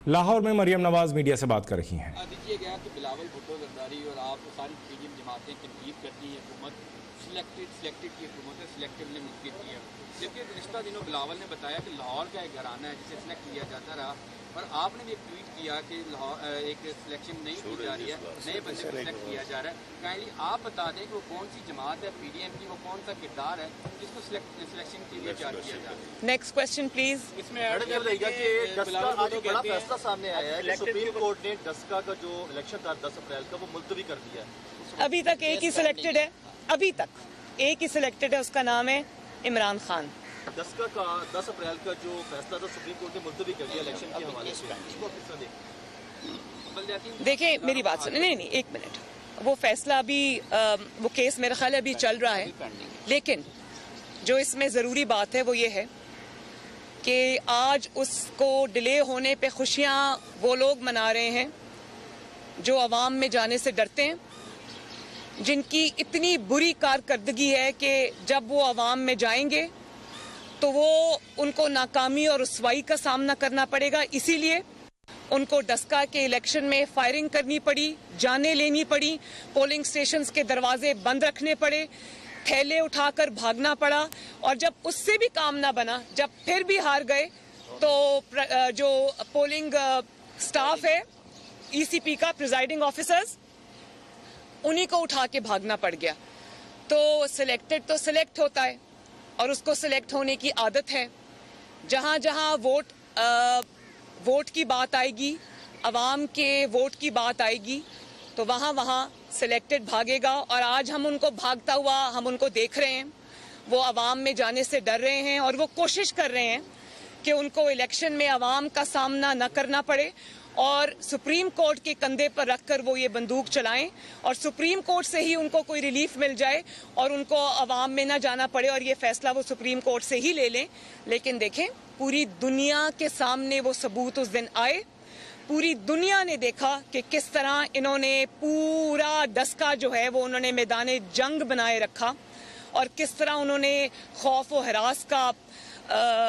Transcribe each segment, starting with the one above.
लाहौर में मरियम नवाज मीडिया से बात कर रही हैं। देखिए गया कि बिलावल भुट्टो जरदारी और आप सारी पीडीएम जमातें तनकीद करती है, हुकूमत सिलेक्टेड की हुकूमत है, सिलेक्टिवली मुनक़िद की है। जबकि गुज़िश्ता दिनों बिलावल ने बताया कि लाहौर का एक घराना है जिसे सिलेक्ट किया जाता रहा, और आपने भी एक ट्वीट किया कि एक सिलेक्शन नहीं की जा रही है, नए बंदे को सिलेक्ट किया जा रहा है। काइंडली आप बता दें कि वो कौन सी जमात है पीडीएम की, वो कौन सा किरदार है जिसको सिलेक्शन के लिए तैयार किया जा रहा है। Next question please. इसमें ऐड कर देगा कि आज बड़ा फैसला सामने आया है कि सुप्रीम कोर्ट ने डस्का का जो इलेक्शन था 10 अप्रैल का वो मुलतवी कर दिया है। अभी तक एक ही सिलेक्टेड है, अभी तक एक ही सिलेक्टेड है, उसका नाम है इमरान खान। डस्का का 10 अप्रैल का जो फैसला था सुप्रीम कोर्ट ने मुलतवी कर दिया इलेक्शन के हवाले से, इसको किस तरह देखें? देखिए मेरी बात सुनिए, नहीं एक मिनट, वो फैसला अभी वो केस मेरा ख्याल है अभी चल रहा है, लेकिन जो इसमें ज़रूरी बात है वो ये है कि आज उसको डिले होने पे खुशियाँ वो लोग मना रहे हैं जो अवाम में जाने से डरते हैं, जिनकी इतनी बुरी कारकर्दगी है कि जब वो अवाम में जाएंगे तो वो उनको नाकामी और रुसवाई का सामना करना पड़ेगा। इसीलिए उनको डस्का के इलेक्शन में फायरिंग करनी पड़ी, जाने लेनी पड़ी, पोलिंग स्टेशंस के दरवाजे बंद रखने पड़े, थैले उठाकर भागना पड़ा, और जब उससे भी काम ना बना, जब फिर भी हार गए, तो जो पोलिंग स्टाफ है ईसीपी का, प्रिजाइडिंग ऑफिसर्स, उन्हीं को उठा के भागना पड़ गया। तो सिलेक्टेड तो सिलेक्ट होता है और उसको सिलेक्ट होने की आदत है। जहाँ जहाँ वोट की बात आएगी, अवाम के वोट की बात आएगी, तो वहाँ वहाँ सिलेक्टेड भागेगा। और आज हम उनको भागता हुआ हम उनको देख रहे हैं, वो अवाम में जाने से डर रहे हैं और वो कोशिश कर रहे हैं कि उनको इलेक्शन में अवाम का सामना न करना पड़े और सुप्रीम कोर्ट के कंधे पर रखकर वो ये बंदूक चलाएं और सुप्रीम कोर्ट से ही उनको कोई रिलीफ मिल जाए और उनको अवाम में ना जाना पड़े और ये फैसला वो सुप्रीम कोर्ट से ही ले लें। लेकिन देखें, पूरी दुनिया के सामने वो सबूत उस दिन आए, पूरी दुनिया ने देखा कि किस तरह इन्होंने पूरा डस्का जो है वो उन्होंने मैदान जंग बनाए रखा और किस तरह उन्होंने खौफ व हरास का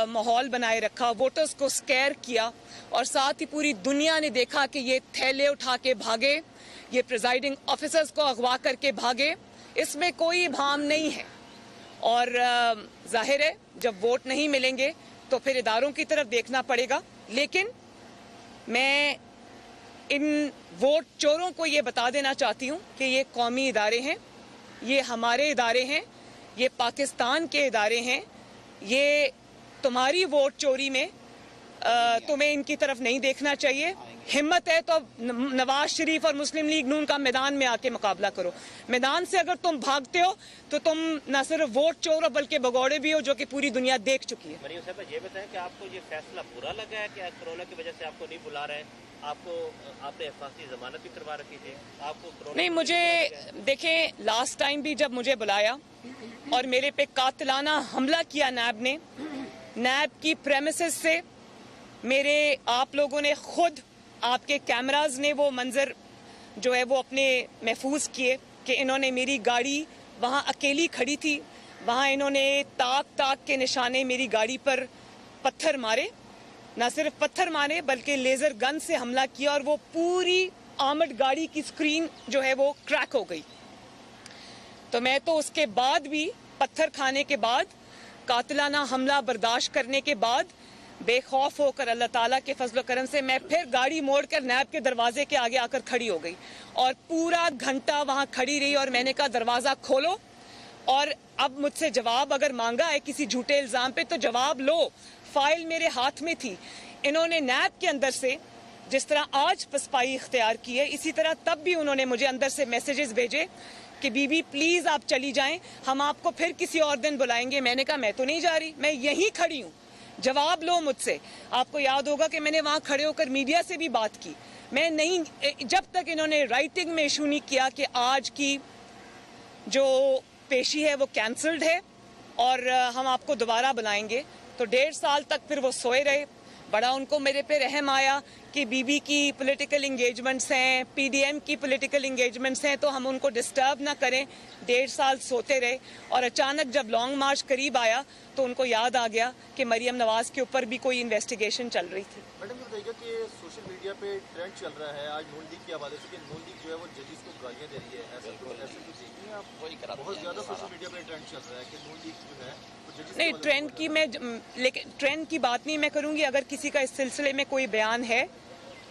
माहौल बनाए रखा, वोटर्स को स्कैर किया, और साथ ही पूरी दुनिया ने देखा कि ये थैले उठा के भागे, ये प्रिजाइडिंग ऑफिसर्स को अगवा करके भागे, इसमें कोई भाम नहीं है। और जाहिर है जब वोट नहीं मिलेंगे तो फिर इदारों की तरफ देखना पड़ेगा। लेकिन मैं इन वोट चोरों को ये बता देना चाहती हूँ कि ये कौमी इदारे हैं, ये हमारे इदारे हैं, ये पाकिस्तान के इदारे हैं, ये तुम्हारी वोट चोरी में तुम्हें इनकी तरफ नहीं देखना चाहिए। हिम्मत है तो नवाज शरीफ और मुस्लिम लीग नून का मैदान में आके मुकाबला करो। मैदान से अगर तुम भागते हो तो तुम न सिर्फ वोट चोर हो बल्कि भगौड़े भी हो, जो कि पूरी दुनिया देख चुकी है। मरियम साहब, ये बताएं कि आपको ये फैसला बुरा लगा है कि कोरोना की वजह से आपको नहीं बुला रहे हैं? आपने हिफाजती जमानत भी करवा रखी थी, आपको नहीं, मुझे देखें, लास्ट टाइम भी जब मुझे बुलाया और मेरे पे कातिलाना हमला किया नैब ने, नैब की प्रेमिसेस से मेरे आप लोगों ने खुद, आपके कैमराज ने वो मंजर जो है वो अपने महफूज किए कि इन्होंने मेरी गाड़ी वहाँ अकेली खड़ी थी, वहाँ इन्होंने ताक के निशाने मेरी गाड़ी पर पत्थर मारे, ना सिर्फ पत्थर मारे बल्कि लेज़र गन से हमला किया और वो पूरी आर्मर्ड गाड़ी की स्क्रीन जो है वो क्रैक हो गई। तो मैं तो उसके बाद भी, पत्थर खाने के बाद, कातिलाना हमला बर्दाश्त करने के बाद, बेखौफ होकर अल्लाह ताला के फजल करम से मैं फिर गाड़ी मोड़कर नैब के दरवाजे के आगे आकर खड़ी हो गई और पूरा घंटा वहाँ खड़ी रही और मैंने कहा दरवाज़ा खोलो, और अब मुझसे जवाब अगर मांगा है किसी झूठे इल्ज़ाम पे तो जवाब लो। फाइल मेरे हाथ में थी। इन्होंने नैब के अंदर से जिस तरह आज पसपाई इख्तियार की है, इसी तरह तब भी उन्होंने मुझे अंदर से मैसेजेस भेजे कि बीबी प्लीज़ आप चली जाएं, हम आपको फिर किसी और दिन बुलाएंगे। मैंने कहा मैं तो नहीं जा रही, मैं यहीं खड़ी हूँ, जवाब लो मुझसे। आपको याद होगा कि मैंने वहाँ खड़े होकर मीडिया से भी बात की। मैं नहीं, जब तक इन्होंने राइटिंग में इशू नहीं किया कि आज की जो पेशी है वो कैंसल्ड है और हम आपको दोबारा बुलाएंगे, तो 1.5 साल तक फिर वो सोए रहे। बड़ा उनको मेरे पे रहम आया कि बीबी की पॉलिटिकल इंगेजमेंट्स हैं, पीडीएम की पॉलिटिकल इंगेजमेंट्स हैं, तो हम उनको डिस्टर्ब ना करें। 1.5 साल सोते रहे और अचानक जब लॉन्ग मार्च करीब आया तो उनको याद आ गया कि मरियम नवाज के ऊपर भी कोई इन्वेस्टिगेशन चल रही थी। मैडम ये बताइएगा कि सोशल मीडिया पे ट्रेंड चल रहा है आज नून लीग के हवाले से कि नून लीग जो है वो जजेस को गालियां दे रही है, ऐसे कुछ देखिए आप बहुत ज़्यादा सोशल मीडिया पे ट्रेंड चल रहा है कि नून लीग जो है नहीं, ट्रेंड की मैं लेकिन ट्रेंड की बात नहीं मैं करूंगी। अगर किसी का इस सिलसिले में कोई बयान है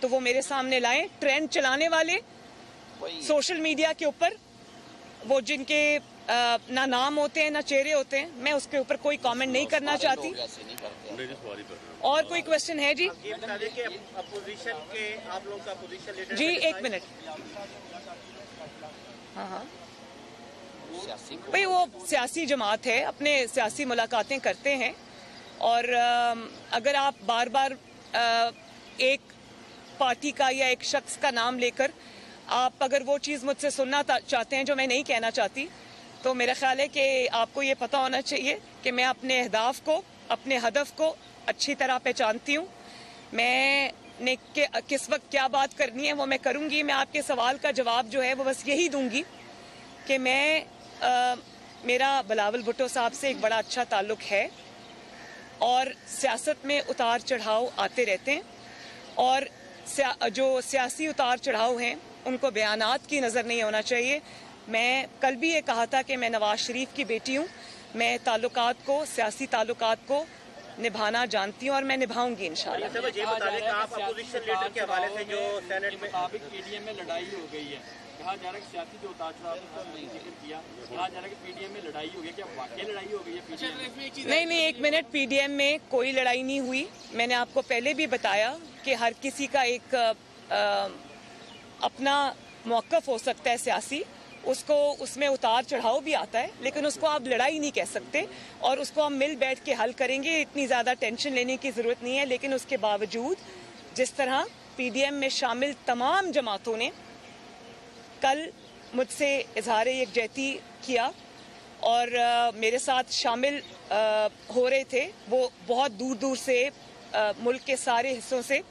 तो वो मेरे सामने लाएं। ट्रेंड चलाने वाले सोशल मीडिया के ऊपर वो जिनके ना नाम होते हैं ना चेहरे होते हैं, मैं उसके ऊपर कोई कमेंट नहीं करना चाहती। और कोई क्वेश्चन है जी? अपोजिशन के आप लोग का अपोजिशन लीडर जी एक मिनट। हाँ भाई, वो सियासी जमात है, अपने सियासी मुलाकातें करते हैं और अगर आप बार बार एक पार्टी का या एक शख्स का नाम लेकर आप अगर वो चीज़ मुझसे सुनना चाहते हैं जो मैं नहीं कहना चाहती, तो मेरा ख्याल है कि आपको ये पता होना चाहिए कि मैं अपने अहदाफ को, अपने हदफ को अच्छी तरह पहचानती हूँ। मैंने किस वक्त क्या बात करनी है वो मैं करूँगी। मैं आपके सवाल का जवाब जो है वो बस यही दूंगी कि मेरा बिलावल भुट्टो साहब से एक बड़ा अच्छा ताल्लुक है और सियासत में उतार चढ़ाव आते रहते हैं और जो सियासी उतार चढ़ाव हैं उनको बयानात की नज़र नहीं होना चाहिए। मैं कल भी ये कहा था कि मैं नवाज शरीफ की बेटी हूँ, मैं ताल्लुकात को, सियासी ताल्लुकात को निभाना जानती हूँ और मैं निभाऊंगी इंशाल्लाह। ये बताइए कि आप अपोजिशन लीडर के हवाले से जो सेनेट में मुताबिक पीडीएम में लड़ाई हो गई है, कहा जा रहा है कि सियासी जो उतार चढ़ाव जिक्र किया, कहा जा रहा है कि पीडीएम में लड़ाई हो गई। क्या वाकई लड़ाई हो गई है पीडीएम में? नहीं, एक मिनट, पीडीएम में कोई लड़ाई नहीं हुई। मैंने आपको पहले भी बताया कि हर किसी का एक अपना मौक़िफ़ हो सकता है सियासी, उसको उसमें उतार चढ़ाव भी आता है, लेकिन उसको आप लड़ाई नहीं कह सकते और उसको हम मिल बैठ के हल करेंगे। इतनी ज़्यादा टेंशन लेने की ज़रूरत नहीं है। लेकिन उसके बावजूद जिस तरह पीडीएम में शामिल तमाम जमातों ने कल मुझसे इजहार यकजहती किया और मेरे साथ शामिल हो रहे थे, वो बहुत दूर दूर से मुल्क के सारे हिस्सों से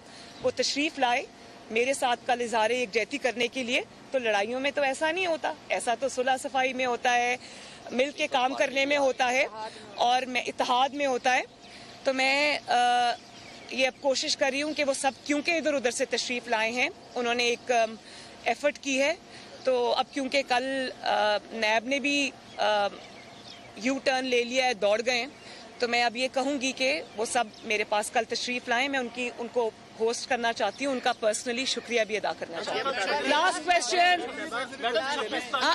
वो तशरीफ़ लाए मेरे साथ कल इजहार यकजहती करने के लिए। तो लड़ाइयों में तो ऐसा नहीं होता, ऐसा तो सुलह सफाई में होता है, मिल के काम करने में होता है और मैं इत्तेहाद में होता है। तो मैं ये अब कोशिश कर रही हूँ कि वो सब क्योंकि इधर उधर से तशरीफ़ लाए हैं, उन्होंने एक एफ़र्ट की है, तो अब क्योंकि कल नैब ने भी यू टर्न ले लिया है, दौड़ गए, तो मैं अब ये कहूँगी कि वो सब मेरे पास कल तशरीफ़ लाएं। मैं उनको होस्ट करना चाहती हूँ, उनका पर्सनली शुक्रिया भी अदा करना चाहती हूँ। Last question. हाँ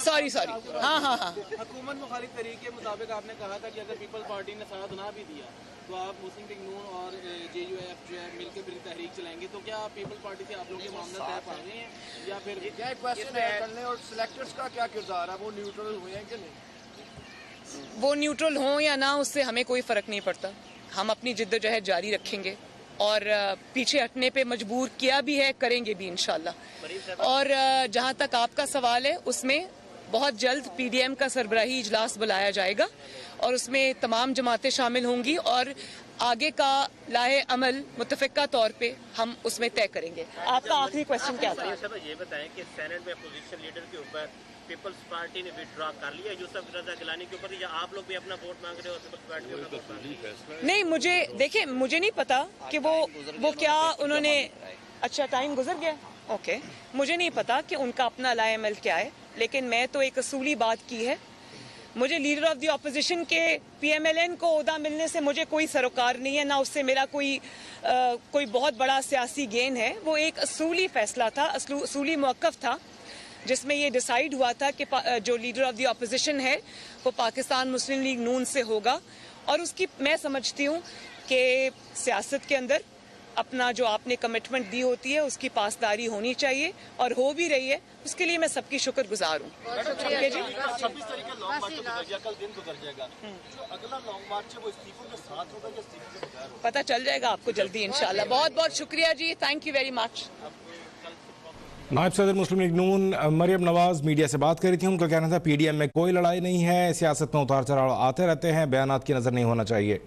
सॉरी हाँ हुकूमत मुखालिफ तरीके के मुताबिक आपने कहा था कि अगर पीपल पार्टी ने साथ ना भी दिया तो आप मुस्लिम लीग नून और JUF जो है मिलकर बिल तहरीक चलाएंगे, तो क्या पीपल पार्टी से आप लोग ये मामला तय पा रहे हैं या फिर क्या क्वेश्चन है करने और सिलेक्टर्स का क्या किरदार है, वो न्यूट्रल हुए हैं कि नहीं? वो न्यूट्रल हों या ना, उससे हमें कोई फ़र्क नहीं पड़ता। हम अपनी जिद्दोजहद जारी रखेंगे और पीछे हटने पे मजबूर किया भी है, करेंगे भी इंशाल्लाह। और जहां तक आपका सवाल है, उसमें बहुत जल्द पीडीएम का सरबराही इजलास बुलाया जाएगा और उसमें तमाम जमातें शामिल होंगी और आगे का लाहे अमल मुतफ़िका तौर पे हम उसमें तय करेंगे। आपका आखिरी क्वेश्चन क्या था? ये बताएं कि सेनेट में अपोजिशन लीडर के ऊपर पीपल्स पार्टी ने विड्रॉ कर लिया यूसुफ रजा गिलानी के ऊपर, या आप लोग भी अपना वोट मांग रहे हो पीपल्स पार्टी में अपना वोट मांग रहे हो? नहीं, मुझे नहीं पता कि वो क्या उन्होंने, अच्छा टाइम गुजर गया, ओके, मुझे नहीं पता कि उनका अपना लाए अमल क्या है, लेकिन मैं तो एक असूली बात की है। मुझे लीडर ऑफ द ऑपोजिशन के PMLN को ओहदा मिलने से मुझे कोई सरोकार नहीं है, ना उससे मेरा कोई बहुत बड़ा सियासी गेन है। वो एक असूली फैसला था, असूली मौक़िफ़ था जिसमें ये डिसाइड हुआ था कि जो लीडर ऑफ द ऑपोजिशन है वो पाकिस्तान मुस्लिम लीग नून से होगा और उसकी मैं समझती हूँ कि सियासत के अंदर अपना जो आपने कमिटमेंट दी होती है उसकी पासदारी होनी चाहिए और हो भी रही है, उसके लिए मैं सबकी शुक्रगुजार हूँ। ठीक है जी। 26 तारीख का लॉन्ग मार्च गुजर गया, कल दिन गुजर जाएगा, जो अगला लॉन्ग मार्च है वो इस्तीफों के साथ होगा या इस्तीफों के बगैर होगा? पता चल जाएगा आपको जल्दी इंशाल्लाह। बहुत बहुत शुक्रिया जी, थैंक यू वेरी मच। नायब सदर मुस्लिम लीग नून मरियम नवाज मीडिया से बात कर रही थी। उनका कहना था पीडीएम में कोई लड़ाई नहीं है, सियासत में उतार चढ़ाव आते रहते हैं, बयानात की नज़र नहीं होना चाहिए।